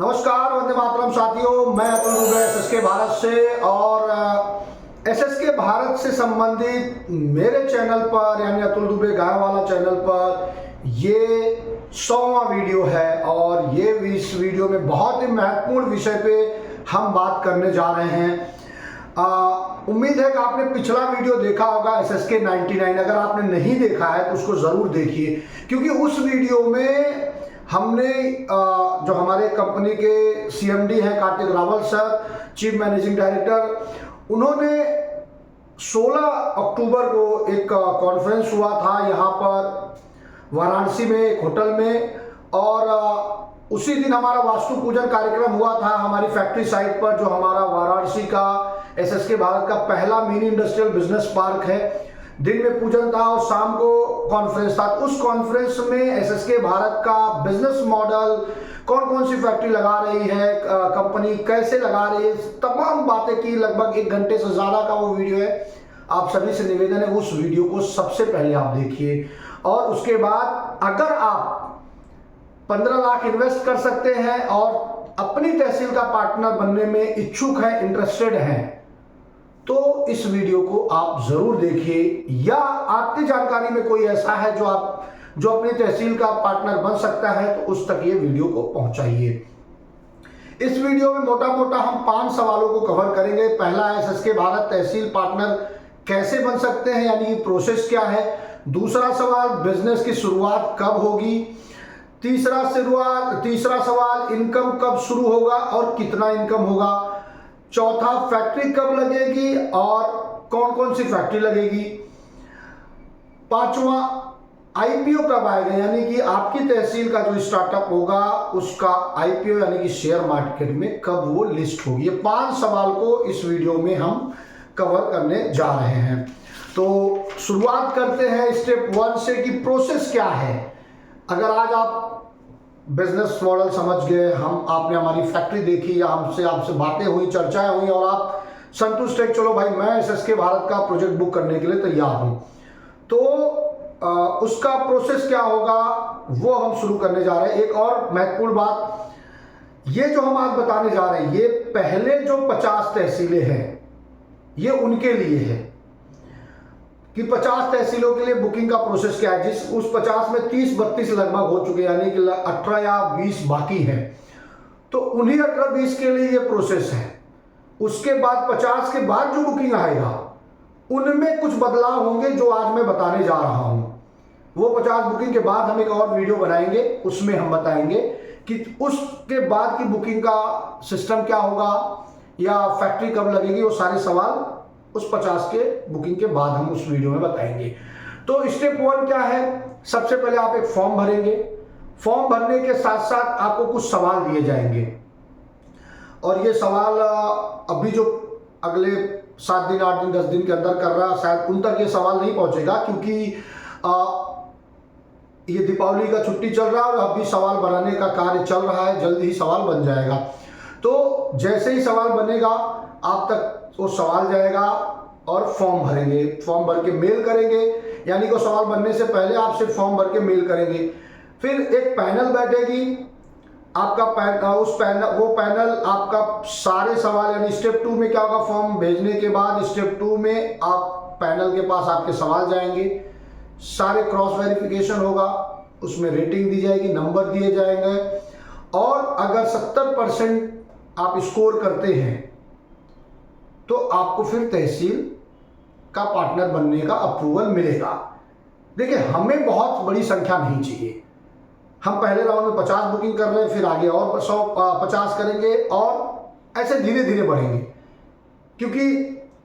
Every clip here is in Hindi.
नमस्कार, वंदे मातरम साथियों। मैं अतुल दुबे एसएसके भारत से, और एसएसके भारत से संबंधित मेरे चैनल पर यानी अतुल दुबे गाय वाला चैनल पर ये 100वां वीडियो है। और ये इस वीडियो में बहुत ही महत्वपूर्ण विषय पे हम बात करने जा रहे हैं। उम्मीद है कि आपने पिछला वीडियो देखा होगा एसएसके 99। अगर आपने नहीं देखा है तो उसको जरूर देखिए, क्योंकि उस वीडियो में हमने जो हमारे कंपनी के सीएमडी हैं Kartik Rawal sir, chief managing director, उन्होंने 16 अक्टूबर को एक कॉन्फ्रेंस हुआ था यहाँ पर वाराणसी में एक होटल में, और उसी दिन हमारा वास्तु पूजन कार्यक्रम हुआ था हमारी फैक्ट्री साइट पर, जो हमारा वाराणसी का एसएसके भारत का पहला मिनी इंडस्ट्रियल बिजनेस पार्क है। दिन में पूजन था और शाम को कॉन्फ्रेंस था। उस कॉन्फ्रेंस में एसएसके भारत का बिजनेस मॉडल, कौन कौन सी फैक्ट्री लगा रही है कंपनी, कैसे लगा रही है, तमाम बातें की। लगभग 1 घंटे से ज्यादा का वो वीडियो है। आप सभी से निवेदन है उस वीडियो को सबसे पहले आप देखिए, और उसके बाद अगर आप 15 लाख इन्वेस्ट कर सकते हैं और अपनी तहसील का पार्टनर बनने में इच्छुक है, इंटरेस्टेड हैं, तो इस वीडियो को आप जरूर देखिए। या आपकी जानकारी में कोई ऐसा है जो अपनी तहसील का पार्टनर बन सकता है, तो उस तक ये वीडियो को पहुंचाइए। इस वीडियो में मोटा मोटा हम 5 सवालों को कवर करेंगे। पहला है एसएसके भारत तहसील पार्टनर कैसे बन सकते हैं, यानी प्रोसेस क्या है। दूसरा सवाल, बिजनेस की शुरुआत कब होगी। तीसरा सवाल, इनकम कब शुरू होगा और कितना इनकम होगा। चौथा, फैक्ट्री कब लगेगी और कौन कौन सी फैक्ट्री लगेगी। पांचवा, आईपीओ कब आएगा, यानी कि आपकी तहसील का जो स्टार्टअप होगा उसका आईपीओ यानी कि शेयर मार्केट में कब वो लिस्ट होगी। ये 5 सवाल को इस वीडियो में हम कवर करने जा रहे हैं। तो शुरुआत करते हैं स्टेप 1 से कि प्रोसेस क्या है। अगर आज आप बिजनेस मॉडल समझ गए, आपने हमारी फैक्ट्री देखी या आपसे बातें हुई, चर्चाएं हुई, और आप संतुष्ट है, चलो भाई मैं एसएसके भारत का प्रोजेक्ट बुक करने के लिए तैयार हूं, तो उसका प्रोसेस क्या होगा वो हम शुरू करने जा रहे हैं। एक और महत्वपूर्ण बात, ये जो हम आज बताने जा रहे हैं, ये पहले जो 50 तहसीलें हैं ये उनके लिए है कि 50 तहसीलों के लिए बुकिंग का प्रोसेस क्या है। उस 50 में 30-32 लगभग हो चुके, यानी कि 18 या 20 बाकी हैं, तो उन्हीं 18-20 के लिए ये प्रोसेस है। उसके बाद 50 के बाद जो बुकिंग आएगा उनमें कुछ बदलाव होंगे जो आज मैं बताने जा रहा हूं। वो 50 बुकिंग के बाद हम एक और वीडियो बनाएंगे, उसमें हम बताएंगे कि उसके बाद की बुकिंग का सिस्टम क्या होगा या फैक्ट्री कब लगेगी। वो सारे सवाल उस 50 के बुकिंग के बाद हम उस वीडियो में बताएंगे। तो स्टेप 1 क्या है, सबसे पहले आप एक फॉर्म भरेंगे। फॉर्म भरने के साथ साथ आपको कुछ सवाल दिए जाएंगे, और ये सवाल अभी जो अगले 7 दिन 8 दिन 10 दिन के अंदर कर रहा, शायद उन तक ये सवाल नहीं पहुंचेगा, क्योंकि ये दीपावली का छुट्टी चल रहा है और अभी सवाल बनाने का कार्य चल रहा है, जल्दी ही सवाल बन जाएगा। तो जैसे ही सवाल बनेगा आप तक वो सवाल जाएगा और फॉर्म भरेंगे। फॉर्म भर के मेल करेंगे, यानी कि सवाल बनने से पहले आप सिर्फ फॉर्म भर के मेल करेंगे। फिर एक पैनल बैठेगी आपका, वो पैनल आपका सारे सवाल, यानी स्टेप 2 में क्या होगा, फॉर्म भेजने के बाद स्टेप 2 में आप पैनल के पास आपके सवाल जाएंगे, सारे क्रॉस वेरिफिकेशन होगा, उसमें रेटिंग दी जाएगी, नंबर दिए जाएंगे, और अगर 70% आप स्कोर करते हैं तो आपको फिर तहसील का पार्टनर बनने का अप्रूवल मिलेगा। देखिए, हमें बहुत बड़ी संख्या नहीं चाहिए। हम पहले राउंड में 50 बुकिंग कर रहे हैं, फिर आगे और 50 करेंगे, और ऐसे धीरे धीरे बढ़ेंगे, क्योंकि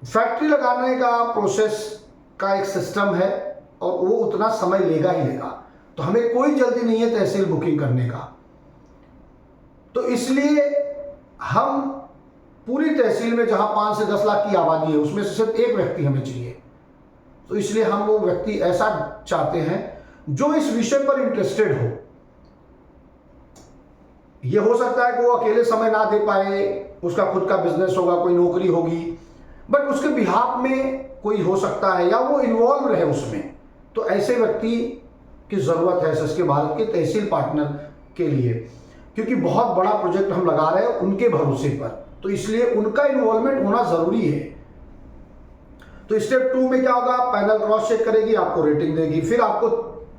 फैक्ट्री लगाने का प्रोसेस का एक सिस्टम है और वो उतना समय लेगा ही लेगा। तो हमें कोई जल्दी नहीं है तहसील बुकिंग करने का। तो इसलिए हम पूरी तहसील में जहां 5 से 10 लाख की आबादी है, उसमें से सिर्फ एक व्यक्ति हमें चाहिए। तो इसलिए हम वो व्यक्ति ऐसा चाहते हैं जो इस विषय पर इंटरेस्टेड हो। यह हो सकता है कि वो अकेले समय ना दे पाए, उसका खुद का बिजनेस होगा, कोई नौकरी होगी, बट उसके बिहाफ में कोई हो सकता है, या वो इन्वॉल्व रहे उसमें। तो ऐसे व्यक्ति की जरूरत है एसएसके भारत के तहसील पार्टनर के लिए। क्योंकि बहुत बड़ा प्रोजेक्ट हम लगा रहे हैं उनके भरोसे पर, तो इसलिए उनका इन्वॉल्वमेंट होना जरूरी है। तो स्टेप 2 में क्या होगा, पैनल क्रॉस चेक करेगी, आपको रेटिंग देगी, फिर आपको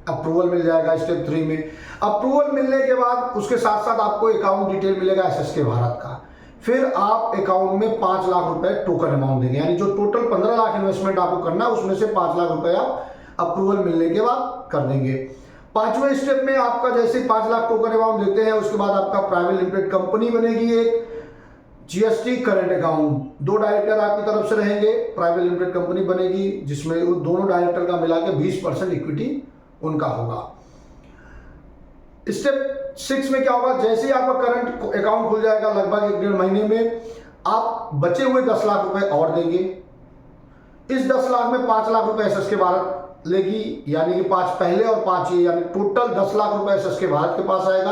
अप्रूवल मिल जाएगा। स्टेप 3 में अप्रूवल मिलने के बाद उसके साथ साथ आपको अकाउंट डिटेल मिलेगा एसएसके भारत का। फिर आप अकाउंट में 5 लाख रुपए टोकन अमाउंट देंगे, यानी जो टोटल 15 लाख इन्वेस्टमेंट आपको करना है उसमें से 5 लाख रुपए आप अप्रूवल मिलने के बाद कर देंगे। 5वें स्टेप में आपका जैसे 5 लाख टोकन अमाउंट देते हैं उसके बाद आपका प्राइवेट लिमिटेड कंपनी बनेगी, एक जीएसटी करंट अकाउंट, 2 डायरेक्टर आपकी तरफ से रहेंगे, प्राइवेट लिमिटेड कंपनी बनेगी जिसमें वो दोनों डायरेक्टर का मिला के 20% इक्विटी उनका होगा। स्टेप 6 में क्या होगा, जैसे ही आपका करंट अकाउंट खुल जाएगा लगभग 1-1.5 महीने में, आप बचे हुए 10 लाख रुपए और देंगे। इस 10 लाख में 5 लाख रुपए एसएसके भारत लेगी, यानी कि 5 पहले और 5 ये, यानी टोटल 10 लाख रुपए एसएसके भारत के पास आएगा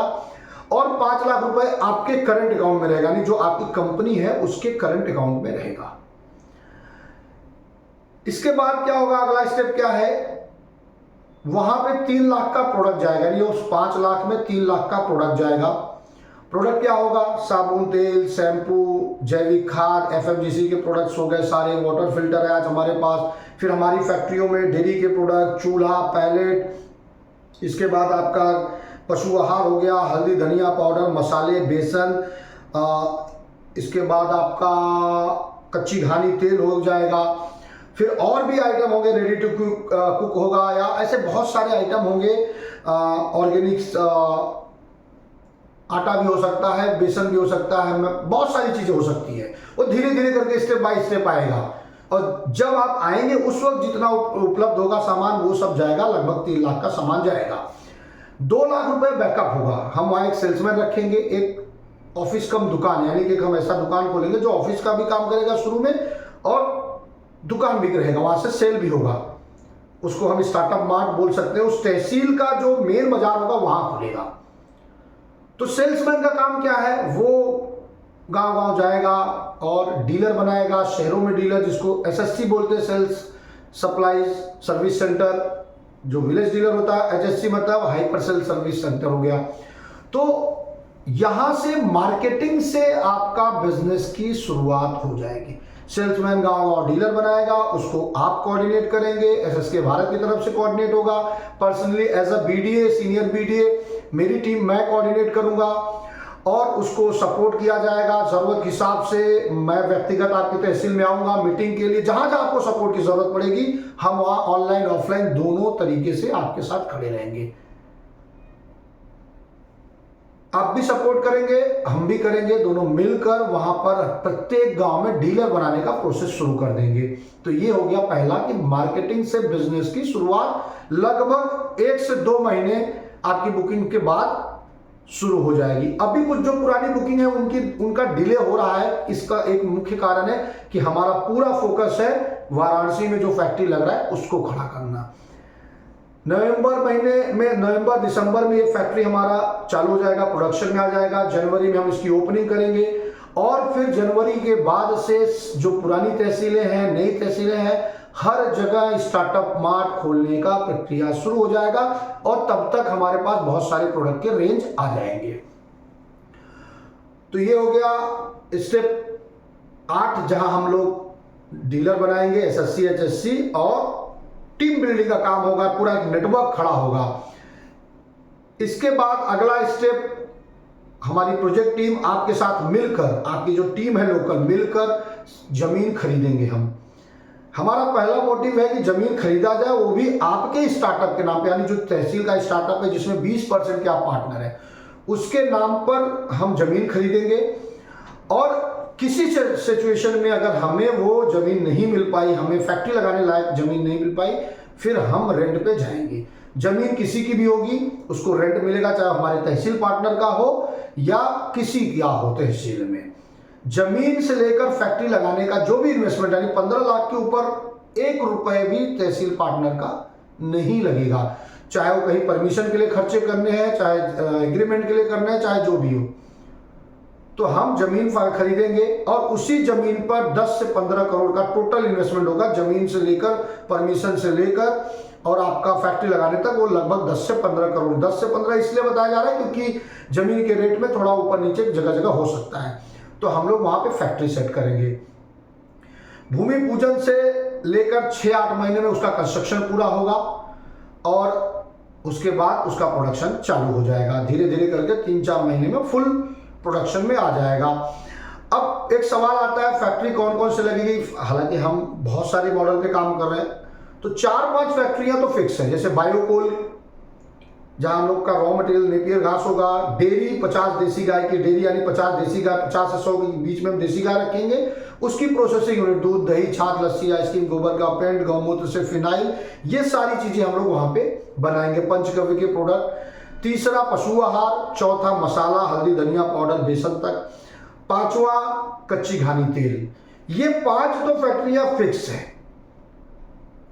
और 5 लाख रुपए आपके करंट अकाउंट में रहेगा, यानी जो आपकी कंपनी है उसके करंट अकाउंट में रहेगा। इसके बाद क्या होगा, अगला स्टेप क्या है, वहां पे 3 लाख का प्रोडक्ट जाएगा, यानी उस 5 लाख में 3 लाख का प्रोडक्ट जाएगा। प्रोडक्ट क्या होगा, साबुन, तेल, शैम्पू, जैविक खाद, एफएमजीसी के प्रोडक्ट्स हो गए सारे, वाटर फिल्टर है आज हमारे पास, फिर हमारी फैक्ट्रियों में डेयरी के प्रोडक्ट, चूल्हा, पैलेट, इसके बाद आपका पशु आहार हो गया, हल्दी, धनिया पाउडर, मसाले, बेसन, इसके बाद आपका कच्ची घानी तेल हो जाएगा, फिर और भी आइटम होंगे, रेडी टू कुक होगा, या ऐसे बहुत सारे आइटम होंगे, ऑर्गेनिक्स आटा भी हो सकता है, बेसन भी हो सकता है, बहुत सारी चीजें हो सकती है। वो धीरे धीरे करके स्टेप बाय स्टेप आएगा और जब आप आएंगे उस वक्त जितना उपलब्ध होगा सामान वो सब जाएगा, लगभग 3 लाख का सामान जाएगा। 2 लाख रुपए बैकअप होगा, हम वहाँ एक सेल्समैन रखेंगे, एक ऑफिस कम दुकान, यानी कि हम ऐसा दुकान खोलेंगे जो ऑफिस का भी काम करेगा शुरू में और दुकान भी रहेगा, वहां से सेल भी होगा, उसको हम स्टार्टअप मार्ट बोल सकते हैं। उस तहसील का जो मेन बाजार होगा वहां खुलेगा। तो सेल्समैन का काम क्या है, वो गांव गांव जाएगा और डीलर बनाएगा, शहरों में डीलर, जिसको एसएससी बोलते हैं, सेल्स सप्लाईज सर्विस सेंटर, जो विलेज डीलर होता है, एचएससी मतलब हाइपर सेल सर्विस सेंटर हो गया। तो यहां से मार्केटिंग से आपका बिजनेस की शुरुआत हो जाएगी। सेल्समैन गांव और डीलर बनाएगा, उसको आप कोऑर्डिनेट करेंगे, एसएसके भारत की तरफ से कोऑर्डिनेट होगा, personally as a BDA, senior BDA मेरी टीम, मैं कोऑर्डिनेट करूंगा और उसको सपोर्ट किया जाएगा। जरूरत के हिसाब से मैं व्यक्तिगत आपकी तहसील में आऊंगा मीटिंग के लिए, जहां जहां आपको सपोर्ट की जरूरत पड़ेगी हम वहां ऑनलाइन ऑफलाइन दोनों तरीके से आपके साथ खड़े रहेंगे। आप भी सपोर्ट करेंगे, हम भी करेंगे, दोनों मिलकर वहां पर प्रत्येक गांव में डीलर बनाने का प्रोसेस शुरू कर देंगे। तो ये हो गया पहला कि मार्केटिंग से बिजनेस की शुरुआत लगभग 1 से 2 महीने आपकी बुकिंग के बाद शुरू हो जाएगी। अभी कुछ जो पुरानी बुकिंग है उनका डिले हो रहा है, इसका एक मुख्य कारण है कि हमारा पूरा फोकस है वाराणसी में जो फैक्ट्री लग रहा है उसको खड़ा करना। नवंबर महीने में, नवंबर दिसंबर में ये फैक्ट्री हमारा चालू हो जाएगा, प्रोडक्शन में आ जाएगा। जनवरी में हम इसकी ओपनिंग करेंगे और फिर जनवरी के बाद से जो पुरानी तहसीलें हैं, नई तहसीलें हैं, हर जगह स्टार्टअप मार्ट खोलने का प्रक्रिया शुरू हो जाएगा और तब तक हमारे पास बहुत सारे प्रोडक्ट के रेंज आ जाएंगे। तो ये हो गया स्टेप 8, जहां हम लोग डीलर बनाएंगे, एसएससी, एचएससी और टीम बिल्डिंग का काम होगा, पूरा एक नेटवर्क खड़ा होगा। इसके बाद अगला स्टेप, हमारी प्रोजेक्ट टीम आपके साथ मिलकर, आपकी जो टीम है लोकल, मिलकर जमीन खरीदेंगे हम। हमारा पहला मोटिव है कि जमीन खरीदा जाए, वो भी आपके स्टार्टअप के नाम पे, यानी जो तहसील का स्टार्टअप है जिसमें 20% के आप पार्टनर हैं, उसके नाम पर हम जमीन खरीदेंगे। और किसी सिचुएशन में अगर हमें वो जमीन नहीं मिल पाई, हमें फैक्ट्री लगाने लायक जमीन नहीं मिल पाई, फिर हम रेंट पे जाएंगे। जमीन किसी की भी होगी, उसको रेंट मिलेगा, चाहे हमारे तहसील पार्टनर का हो या किसी का हो तहसील में। जमीन से लेकर फैक्ट्री लगाने का जो भी इन्वेस्टमेंट, यानी 15 लाख के ऊपर 1 रुपए भी तहसील पार्टनर का नहीं लगेगा, चाहे वो कहीं परमिशन के लिए खर्चे करने हैं, चाहे एग्रीमेंट के लिए करने हैं, चाहे जो भी हो। तो हम जमीन खरीदेंगे और उसी जमीन पर 10 से 15 करोड़ का टोटल इन्वेस्टमेंट होगा, जमीन से लेकर, परमिशन से लेकर, और आपका फैक्ट्री लगाने तक वो लगभग 10 से 15 करोड़, 10 से 15 इसलिए बताया जा रहा है क्योंकि जमीन के रेट में थोड़ा ऊपर नीचे जगह जगह हो सकता है। तो हम लोग वहां पे फैक्ट्री सेट करेंगे। भूमि पूजन से लेकर 6-8 महीने में उसका कंस्ट्रक्शन पूरा होगा और उसके बाद उसका प्रोडक्शन चालू हो जाएगा। धीरे धीरे करके 3-4 महीने में फुल प्रोडक्शन में आ जाएगा। अब एक सवाल आता है फैक्ट्री कौन कौन से लगेगी। हालांकि हम बहुत सारे मॉडल पे काम कर रहे हैं, तो 4-5 फैक्ट्रियां तो फिक्स है। जैसे बायोकोल, जहां हम लोग का रॉ मटेरियल नेपियर घास होगा। डेयरी 50 देसी गाय की डेयरी, यानी 50 देसी गाय, 50 से 100 के बीच में हम देसी गाय रखेंगे। उसकी प्रोसेसिंग यूनिट, दूध, दही, छाछ, लस्सी, आइसक्रीम, गोबर का पेंट, गौमूत्र से फिनाइल, ये सारी चीजें हम लोग वहां पे बनाएंगे। पंचगव्य के प्रोडक्ट। तीसरा पशु आहार। चौथा मसाला, हल्दी, धनिया पाउडर, बेसन तक। पांचवा कच्ची घानी तेल। ये 5 तो फैक्ट्रियां फिक्स है।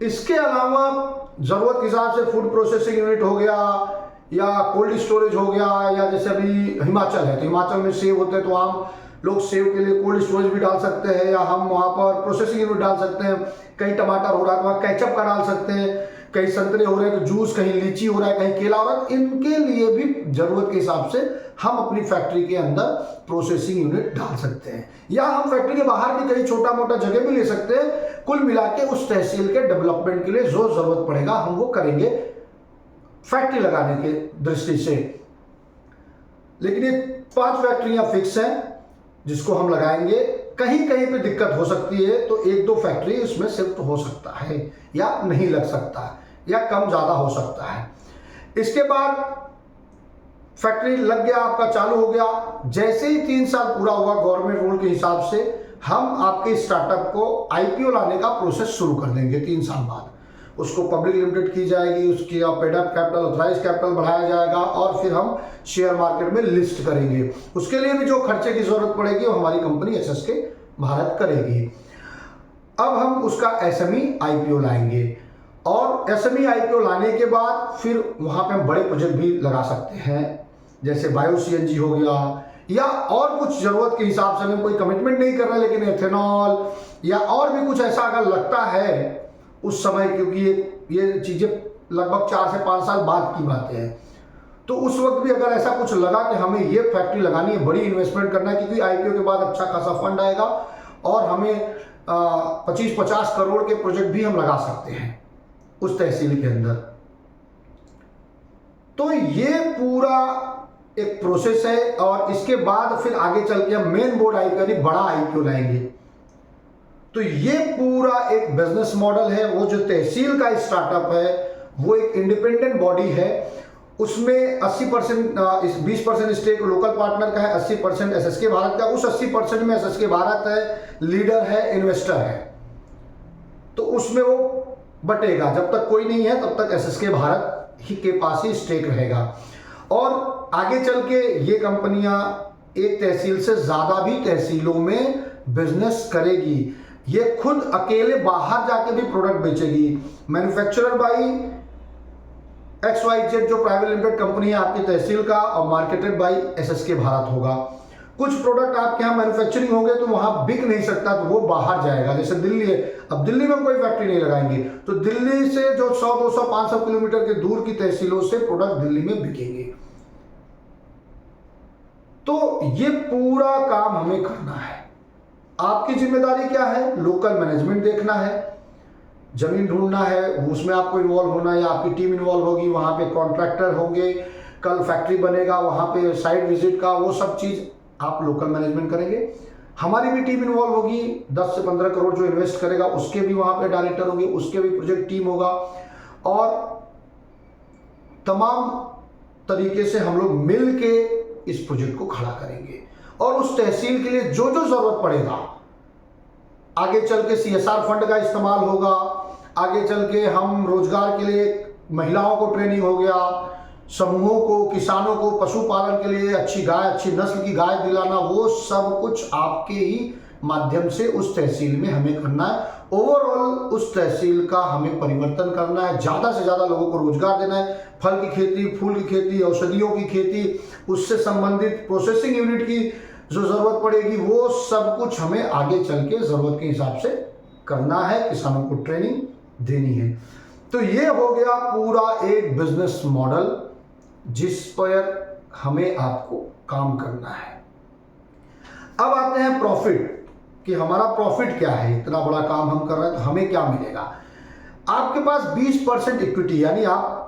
इसके अलावा जरूरत के हिसाब से फूड प्रोसेसिंग यूनिट हो गया या कोल्ड स्टोरेज हो गया, या जैसे अभी हिमाचल है तो हिमाचल में सेब होते हैं तो हम लोग सेब के लिए कोल्ड स्टोरेज भी डाल सकते हैं, या हम वहां पर प्रोसेसिंग यूनिट डाल सकते हैं। कहीं टमाटर हो रहा है तो वहां केचप का डाल सकते हैं, कहीं संतरे हो रहे हैं तो जूस, कहीं लीची हो रहा है, कहीं केला हो रहा है। इनके लिए भी जरूरत के हिसाब से हम अपनी फैक्ट्री के अंदर प्रोसेसिंग यूनिट डाल सकते हैं, या हम फैक्ट्री के बाहर भी कहीं छोटा मोटा जगह भी ले सकते हैं। कुल मिला के उस तहसील के डेवलपमेंट के लिए जो जरूरत पड़ेगा हम वो करेंगे फैक्ट्री लगाने के दृष्टि से। लेकिन ये 5 फैक्ट्रियां फिक्स हैं जिसको हम लगाएंगे। कहीं कहीं पे दिक्कत हो सकती है तो 1-2 फैक्ट्री इसमें शिफ्ट हो सकता है, या नहीं लग सकता है, या कम ज्यादा हो सकता है। इसके बाद फैक्ट्री लग गया, आपका चालू हो गया। जैसे ही 3 साल पूरा हुआ गवर्नमेंट रूल के हिसाब से हम आपके स्टार्टअप को आईपीओ लाने का प्रोसेस शुरू कर देंगे। 3 साल बाद उसको पब्लिक लिमिटेड की जाएगी, उसकी paid up capital, authorise capital बढ़ाया जाएगा और फिर हम शेयर मार्केट में लिस्ट करेंगे। उसके लिए भी जो खर्चे की जरूरत पड़ेगी वो हमारी कंपनी एसएसके भारत करेगी। अब हम उसका एसएमई आईपीओ लाएंगे, और एसएमई आईपीओ लाने के बाद फिर वहां पे हम बड़े प्रोजेक्ट भी लगा सकते हैं, जैसे बायो सीएनजी हो गया, या और कुछ जरूरत के हिसाब से। हमें कोई कमिटमेंट नहीं कर रहा, लेकिन एथेनॉल या और भी कुछ ऐसा अगर लगता है उस समय, क्योंकि ये चीजें लगभग 4 से 5 साल बाद की बातें हैं, तो उस वक्त भी अगर ऐसा कुछ लगा कि हमें ये फैक्ट्री लगानी है, बड़ी इन्वेस्टमेंट करना है, क्योंकि आईपीओ के बाद अच्छा खासा फंड आएगा और हमें 25-50 करोड़ के प्रोजेक्ट भी हम लगा सकते हैं उस तहसील के अंदर। तो ये पूरा एक प्रोसेस है, और इसके बाद फिर आगे चल के हम मेन बोर्ड आईपीओ यानी बड़ा आईपीओ लाएंगे। तो ये पूरा एक बिजनेस मॉडल है। वो जो तहसील का स्टार्टअप है वो एक इंडिपेंडेंट बॉडी है, उसमें 80% 20% स्टेक लोकल पार्टनर का है, 80% एसएसके भारत का। उस 80% में एसएसके भारत है, लीडर है, इन्वेस्टर है, तो उसमें वो बटेगा। जब तक कोई नहीं है तब तक एसएसके भारत ही के पास ही स्टेक रहेगा। और आगे चल के ये कंपनियां एक तहसील से ज्यादा भी तहसीलों में बिजनेस करेगी। ये खुद अकेले बाहर जाके भी प्रोडक्ट बेचेगी। मैन्युफैक्चरर बाई XYZ जो प्राइवेट लिमिटेड कंपनी है आपकी तहसील का, और मार्केटेड बाई एसएसके भारत होगा। कुछ प्रोडक्ट आपके यहाँ मैन्युफैक्चरिंग होंगे तो वहां बिक नहीं सकता, तो वो बाहर जाएगा। जैसे दिल्ली है, अब दिल्ली में कोई फैक्ट्री नहीं लगाएंगे, तो दिल्ली से जो 100, 200, 500 किलोमीटर के दूर की तहसीलों से प्रोडक्ट दिल्ली में बिकेंगे। तो ये पूरा काम हमें करना है। आपकी जिम्मेदारी क्या है? लोकल मैनेजमेंट देखना है, जमीन ढूंढना है, उसमें आपको इन्वॉल्व होना है, या आपकी टीम इन्वॉल्व होगी, वहां पे कॉन्ट्रैक्टर होंगे, कल फैक्ट्री बनेगा वहां पे साइट विजिट का, वो सब चीज आप लोकल मैनेजमेंट करेंगे। हमारी भी टीम इन्वॉल्व होगी, 10 से 15 करोड़ जो इन्वेस्ट करेगा उसके भी वहां पे डायरेक्टर होंगे, उसके भी प्रोजेक्ट टीम होगा, और तमाम तरीके से हम लोग मिल के इस प्रोजेक्ट को खड़ा करेंगे। और उस तहसील के लिए जो जो जरूरत पड़ेगा, आगे चल के CSR फंड का इस्तेमाल होगा, आगे चल के हम रोजगार के लिए महिलाओं को ट्रेनिंग हो गया, समूहों को, किसानों को पशुपालन के लिए अच्छी गाय, अच्छी नस्ल की गाय दिलाना, वो सब कुछ आपके ही माध्यम से उस तहसील में हमें करना है। ओवरऑल उस तहसील का हमें परिवर्तन करना है, ज्यादा से ज्यादा लोगों को रोजगार देना है। फल की खेती, फूल की खेती, औषधियों की खेती, उससे संबंधित प्रोसेसिंग यूनिट की जो जरूरत पड़ेगी, वो सब कुछ हमें आगे चल के जरूरत के हिसाब से करना है, किसानों को ट्रेनिंग देनी है। तो ये हो गया पूरा एक बिजनेस मॉडल जिस पर हमें आपको काम करना है। अब आते हैं प्रॉफिट, कि हमारा प्रॉफिट क्या है, इतना बड़ा काम हम कर रहे हैं तो हमें क्या मिलेगा। आपके पास 20% इक्विटी, यानी आप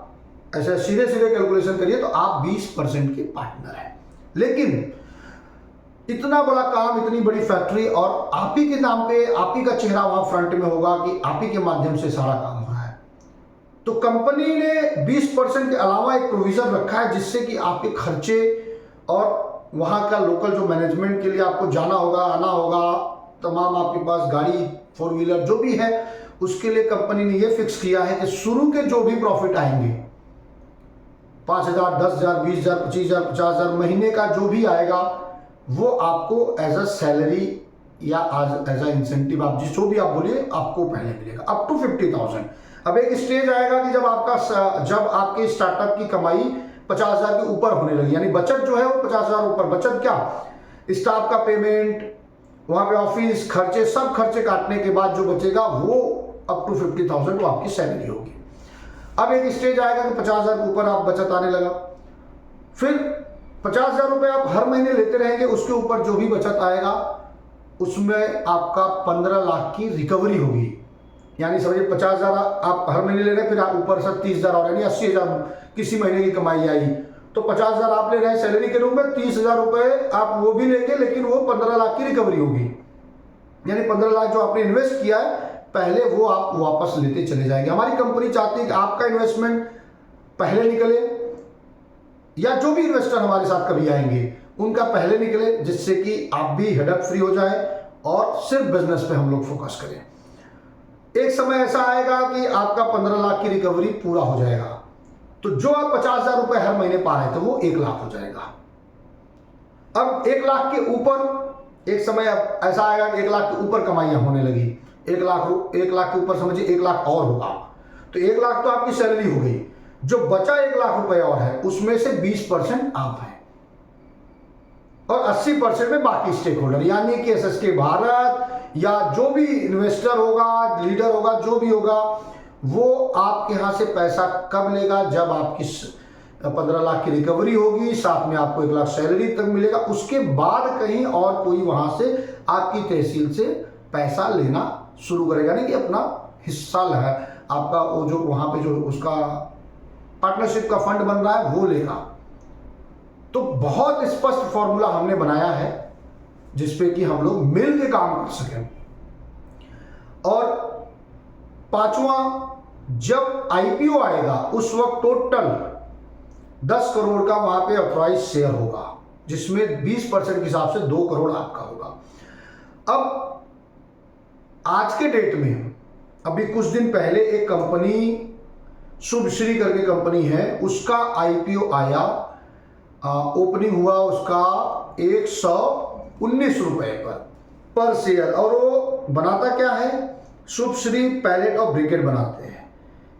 ऐसे सीधे सीधे कैलकुलेशन करिए तो आप 20% के पार्टनर हैं, लेकिन इतना बड़ा काम, इतनी बड़ी फैक्ट्री और आप ही के नाम पे, आप ही का चेहरा वहां फ्रंट में होगा कि आप ही के माध्यम से सारा काम हो रहा है। तो कंपनी ने 20% के अलावा एक प्रोविजन रखा है जिससे कि आपके खर्चे और वहां का लोकल जो मैनेजमेंट के लिए आपको जाना होगा, आना होगा, तमाम आपके पास गाड़ी, 4 व्हीलर जो भी है, उसके लिए कंपनी ने यह फिक्स किया है कि शुरू के जो भी प्रॉफिट आएंगे, 5,000, 10,000, 20,000, 25,000, 50,000 महीने का जो भी आएगा, वो आपको एज अ सैलरी या एज अ इंसेंटिव, आप जो भी आप बोलिए, आपको पहले मिलेगा अप टू 50,000। अब एक स्टेज आएगा कि जब आपके स्टार्टअप की कमाई 50,000 के ऊपर होने लगी, यानी बचत जो है वो 50,000 ऊपर, बचत क्या, स्टाफ का पेमेंट, वहां पे ऑफिस खर्चे, सब खर्चे काटने के बाद जो बचेगा वो अप टू 50,000 वो आपकी सैलरी होगी। अब एक स्टेज आएगा कि 50,000 के ऊपर आप बचत आने लगा, फिर 50,000 रुपए आप हर महीने लेते रहेंगे, उसके ऊपर जो भी बचत आएगा उसमें आपका 15 लाख की रिकवरी होगी। यानी समझिए 50,000 आप हर महीने ले रहे हैं, फिर आप ऊपर से 30,000 और यानी 80,000 किसी महीने की कमाई आई, तो 50,000 आप ले रहे हैं सैलरी के रूप में, 30,000 रुपए आप वो भी लेंगे, लेकिन वो 15 लाख की रिकवरी होगी। यानी 15 लाख जो आपने इन्वेस्ट किया है पहले, वो आप वापस लेते चले जाएंगे। हमारी कंपनी चाहती है कि आपका इन्वेस्टमेंट पहले निकले, या जो भी इन्वेस्टर हमारे साथ कभी आएंगे उनका पहले निकले, जिससे कि आप भी हेडअप फ्री हो जाए और सिर्फ बिजनेस पे हम लोग फोकस करें। एक समय ऐसा आएगा कि आपका 15 लाख की रिकवरी पूरा हो जाएगा, तो जो आप 50,000 रुपए हर महीने पा रहे थे वो 1 लाख हो जाएगा। अब 1 लाख के ऊपर एक समय ऐसा आएगा कि 1 लाख के ऊपर कमाइयां होने लगी, 1 लाख के ऊपर समझिए 1 लाख और होगा, तो 1 लाख तो आपकी सैलरी हो गई, जो बचा 1 लाख रुपए और है उसमें से 20% आप हैं और 80% में बाकी स्टेक होल्डर, यानी कि एसएसके भारत या जो भी इन्वेस्टर होगा, लीडर होगा, जो भी होगा, वो आपके यहां से पैसा कब लेगा, जब आपकी 15 लाख की रिकवरी होगी, साथ में आपको 1 लाख सैलरी तक मिलेगा, उसके बाद कहीं और कोई वहां से आपकी तहसील से पैसा लेना शुरू करेगा, नहीं कि अपना हिस्सा है आपका, वो जो वहां पे जो उसका पार्टनरशिप का फंड बन रहा है वो लेगा। तो बहुत स्पष्ट फॉर्मूला हमने बनाया है जिसपे कि हम लोग मिल के काम कर सकें। और 5वां, जब आईपीओ आएगा उस वक्त टोटल 10 करोड़ का वहां पे ऑथराइज शेयर होगा, जिसमें 20% के हिसाब से 2 करोड़ आपका होगा। अब आज के डेट में, अभी कुछ दिन पहले एक कंपनी शुभश्री करके कंपनी है, उसका आईपीओ आया, ओपनिंग हुआ उसका 119 रुपए पर शेयर, और वो बनाता क्या है, शुभश्री पैलेट और ब्रिकेट बनाते हैं,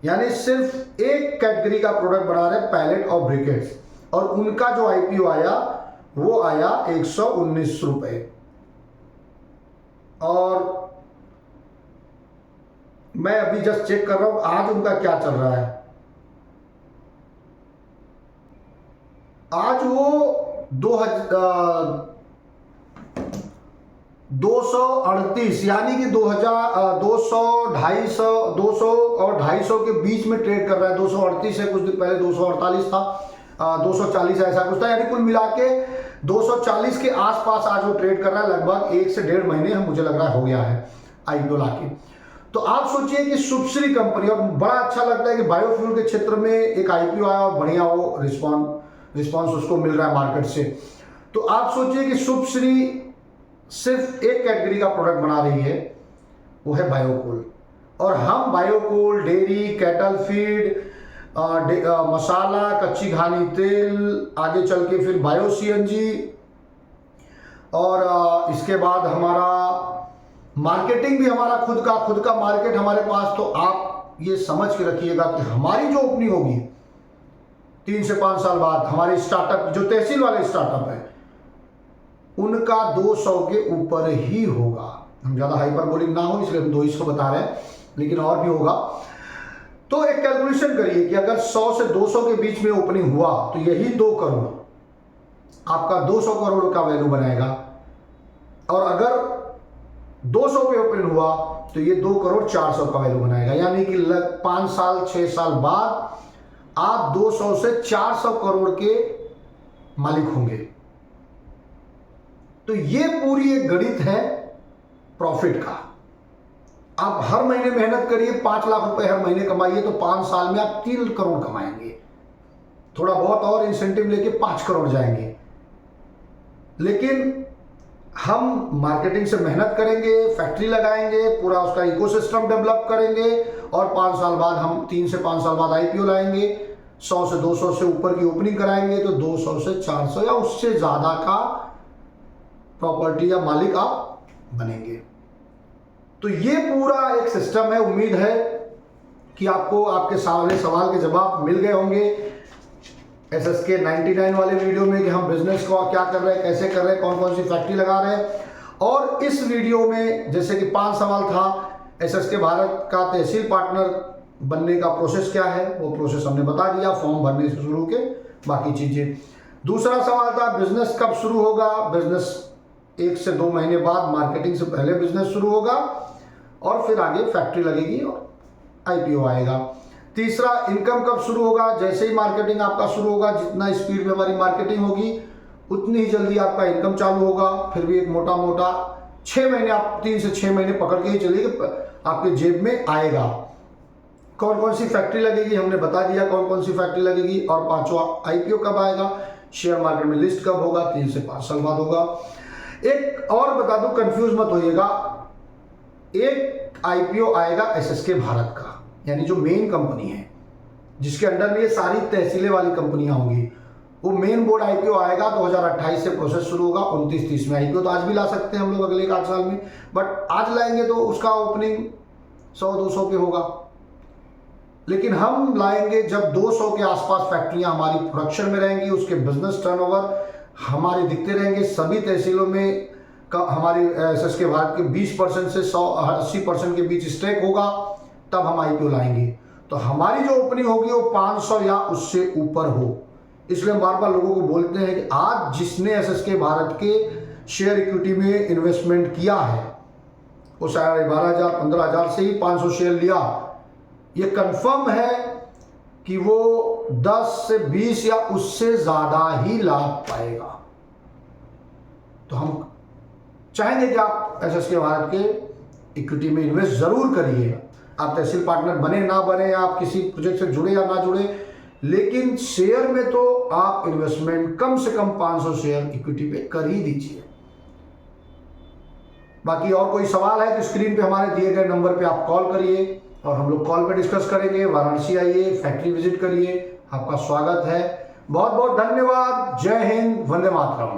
यानी सिर्फ एक कैटेगरी का प्रोडक्ट बना रहे हैं, पैलेट और ब्रिकेट्स, और उनका जो आईपीओ आया वो आया 119 रुपए। और मैं अभी जस्ट चेक कर रहा हूं आज उनका क्या चल रहा है। आज वो 238 यानी कि 200 और 250 के बीच में ट्रेड कर रहा है। 238 है, कुछ दिन पहले 248 था, 240 ऐसा कुछ था, यानी कुल मिला के 240 के आसपास आज वो ट्रेड कर रहा है। लगभग 1 से 1.5 महीने मुझे लग रहा है हो गया है आईपीओ लाके। तो आप सोचिए कि शुभश्री कंपनी, और बड़ा अच्छा लगता है कि बायोफ्यूल के क्षेत्र में एक आईपीओ आया और बढ़िया वो रिस्पॉन्स उसको मिल रहा है मार्केट से। तो आप सोचिए कि शुभश्री सिर्फ एक कैटेगरी का प्रोडक्ट बना रही है, वो है बायोकोल, और हम बायोकोल, डेयरी, कैटल फीड, मसाला, कच्ची घानी तेल, आगे चल के फिर बायो सीएनजी, और इसके बाद हमारा मार्केटिंग भी हमारा खुद का मार्केट हमारे पास। तो आप ये समझ के रखिएगा कि हमारी जो ओपनिंग होगी 3 से 5 साल बाद, हमारे स्टार्टअप जो तहसील वाले स्टार्टअप है उनका 200 के ऊपर ही होगा। हम ज़्यादा हाइपरबोलिक ना हो इसलिए हम 200 बता रहे हैं, लेकिन और भी होगा। तो एक कैलकुलेशन करिए कि अगर 100 से 200 के बीच में ओपनिंग हुआ तो यही 2 करोड़ आपका 200 करोड़ का वैल्यू बनाएगा, और अगर 200 पे ओपन हुआ तो ये 2 करोड़ 400 का वैल्यू बनाएगा। यानी कि 5 साल 6 साल बाद आप 200 से 400 करोड़ के मालिक होंगे। तो ये पूरी एक गणित है प्रॉफिट का। आप हर महीने मेहनत करिए, 5 लाख रुपए हर महीने कमाइए तो 5 साल में आप 3 करोड़ कमाएंगे। थोड़ा बहुत और इंसेंटिव लेके 5 करोड़ जाएंगे। लेकिन हम मार्केटिंग से मेहनत करेंगे, फैक्ट्री लगाएंगे, पूरा उसका इकोसिस्टम डेवलप करेंगे, और 5 साल बाद हम 3 से 5 साल बाद आईपीओ लाएंगे, 100 से 200 से ऊपर की ओपनिंग कराएंगे तो 200 से 400 या उससे ज़्यादा का प्रॉपर्टी या मालिक आप बनेंगे। तो ये पूरा एक सिस्टम है। उम्मीद है कि आपको आपके सारे सवाल के जवाब मिल गए होंगे SSK 99 वाले वीडियो में कि हम बिजनेस को क्या कर रहे हैं, कैसे कर रहे हैं, कौन कौन सी फैक्ट्री लगा रहे हैं। और इस वीडियो में जैसे कि 5 सवाल था, SSK भारत का तहसील पार्टनर बनने का प्रोसेस क्या है, वो प्रोसेस हमने बता दिया, फॉर्म भरने से शुरू के बाकी चीजें। दूसरा सवाल था बिजनेस कब शुरू होगा। बिजनेस 1 से 2 महीने बाद, मार्केटिंग से पहले बिजनेस शुरू होगा, और फिर आगे फैक्ट्री लगेगी और आईपीओ आएगा। तीसरा, इनकम कब शुरू होगा। जैसे ही मार्केटिंग आपका शुरू होगा, जितना स्पीड में हमारी मार्केटिंग होगी उतनी ही जल्दी आपका इनकम चालू होगा। फिर भी एक मोटा मोटा 6 महीने, आप 3 से 6 महीने पकड़ के ही चलिए, आपके जेब में आएगा। कौन कौन सी फैक्ट्री लगेगी हमने बता दिया, कौन कौन सी फैक्ट्री लगेगी। और 5वां आईपीओ कब आएगा, शेयर मार्केट में लिस्ट कब होगा, 3 से 5 साल बाद होगा। एक और बता दूं, कंफ्यूज मत होइएगा, एक आईपीओ आएगा SSK भारत का, यानी जो मेन कंपनी है जिसके अंडर में ये सारी तहसीलें वाली कंपनियां होंगी, वो मेन बोर्ड आईपीओ आएगा। 2028 से प्रोसेस शुरू होगा, 29-30 में आईपीओ तो आज भी ला सकते हैं हम लोग अगले 8 साल में, बट आज लाएंगे तो उसका ओपनिंग 100-200 पे होगा। लेकिन हम लाएंगे जब 200 के आसपास फैक्ट्रियां हमारी प्रोडक्शन में रहेंगी, उसके बिजनेस टर्नओवर हमारे दिखते रहेंगे, सभी तहसीलों में हमारी SSK भारत के 20% से 80% के बीच स्टेक होगा, तब हम आईपीओ लाएंगे। तो हमारी जो ओपनिंग होगी वो 500 या उससे ऊपर हो। इसलिए हम बार बार लोगों को बोलते हैं कि आज जिसने SSK भारत के शेयर इक्विटी में इन्वेस्टमेंट किया है, वो शायद 12,000 15,000 से ही 500 शेयर लिया, ये कंफर्म है कि वो 10 से 20 या उससे ज्यादा ही लाभ पाएगा। तो हम चाहेंगे कि आप SSK भारत के इक्विटी में इन्वेस्ट जरूर करिए। आप तहसील पार्टनर बने ना बने, आप किसी प्रोजेक्ट से जुड़े या ना जुड़े, लेकिन शेयर में तो आप इन्वेस्टमेंट कम से कम 500 शेयर इक्विटी पे कर ही दीजिए। बाकी और कोई सवाल है तो स्क्रीन पे हमारे दिए गए नंबर पे आप कॉल करिए और हम लोग कॉल पे डिस्कस करेंगे। वाराणसी आइए, फैक्ट्री विजिट करिए, आपका स्वागत है। बहुत बहुत धन्यवाद। जय हिंद, वंदे मातरम।